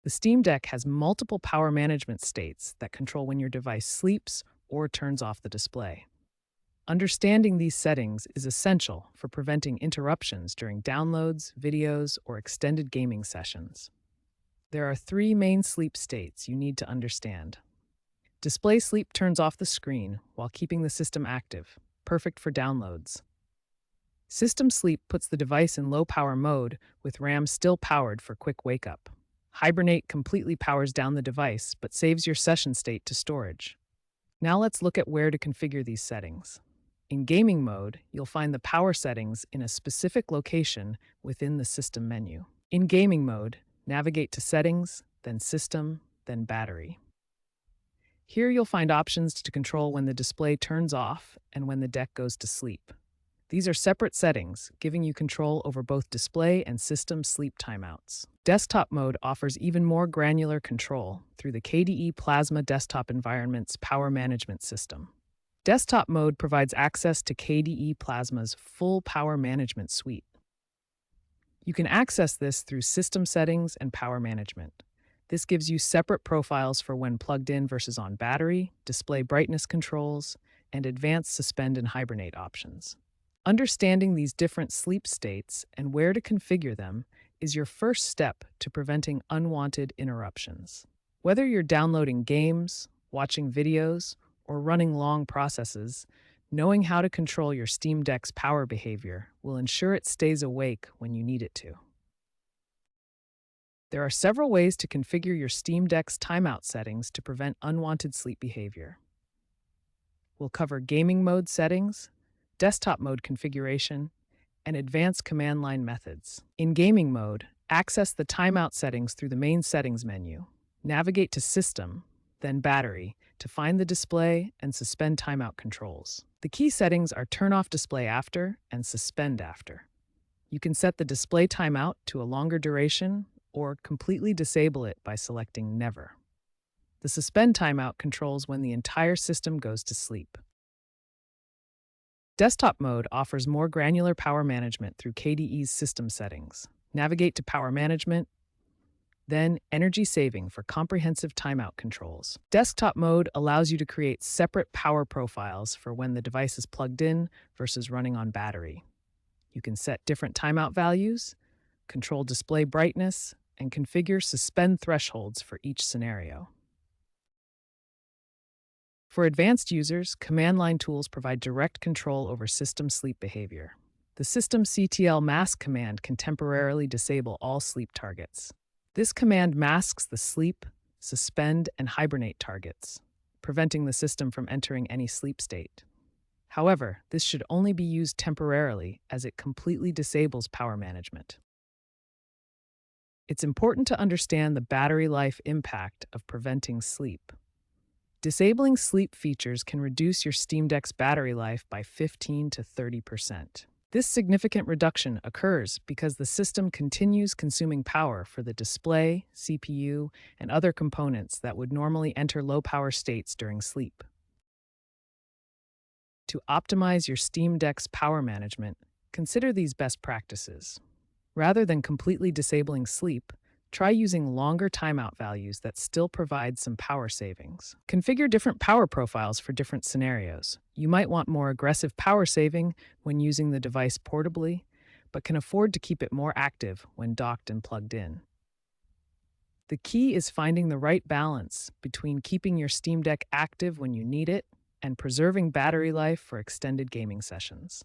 The Steam Deck has multiple power management states that control when your device sleeps or turns off the display. Understanding these settings is essential for preventing interruptions during downloads, videos, or extended gaming sessions. There are three main sleep states you need to understand. Display sleep turns off the screen while keeping the system active, perfect for downloads. System sleep puts the device in low power mode with RAM still powered for quick wake up. Hibernate completely powers down the device but saves your session state to storage. Now let's look at where to configure these settings. In gaming mode, you'll find the power settings in a specific location within the system menu. In gaming mode, navigate to Settings, then System, then Battery. Here you'll find options to control when the display turns off and when the deck goes to sleep. These are separate settings, giving you control over both display and system sleep timeouts. Desktop mode offers even more granular control through the KDE Plasma Desktop Environment's power management system. Desktop mode provides access to KDE Plasma's full power management suite. You can access this through System Settings and Power Management. This gives you separate profiles for when plugged in versus on battery, display brightness controls, and advanced suspend and hibernate options. Understanding these different sleep states and where to configure them is your first step to preventing unwanted interruptions. Whether you're downloading games, watching videos, or running long processes, knowing how to control your Steam Deck's power behavior will ensure it stays awake when you need it to. There are several ways to configure your Steam Deck's timeout settings to prevent unwanted sleep behavior. We'll cover gaming mode settings, desktop mode configuration, and advanced command line methods. In gaming mode, access the timeout settings through the main settings menu. Navigate to System, then Battery, to find the display and suspend timeout controls. The key settings are Turn off display after and Suspend after. You can set the display timeout to a longer duration or completely disable it by selecting Never. The Suspend timeout controls when the entire system goes to sleep. Desktop mode offers more granular power management through KDE's system settings. Navigate to Power Management, then Energy Saving for comprehensive timeout controls. Desktop mode allows you to create separate power profiles for when the device is plugged in versus running on battery. You can set different timeout values, control display brightness, and configure suspend thresholds for each scenario. For advanced users, command line tools provide direct control over system sleep behavior. The System CTL mask command can temporarily disable all sleep targets. This command masks the sleep, suspend, and hibernate targets, preventing the system from entering any sleep state. However, this should only be used temporarily as it completely disables power management. It's important to understand the battery life impact of preventing sleep. Disabling sleep features can reduce your Steam Deck's battery life by 15 to 30%. This significant reduction occurs because the system continues consuming power for the display, CPU, and other components that would normally enter low power states during sleep. To optimize your Steam Deck's power management, consider these best practices. Rather than completely disabling sleep, try using longer timeout values that still provide some power savings. Configure different power profiles for different scenarios. You might want more aggressive power saving when using the device portably, but can afford to keep it more active when docked and plugged in. The key is finding the right balance between keeping your Steam Deck active when you need it and preserving battery life for extended gaming sessions.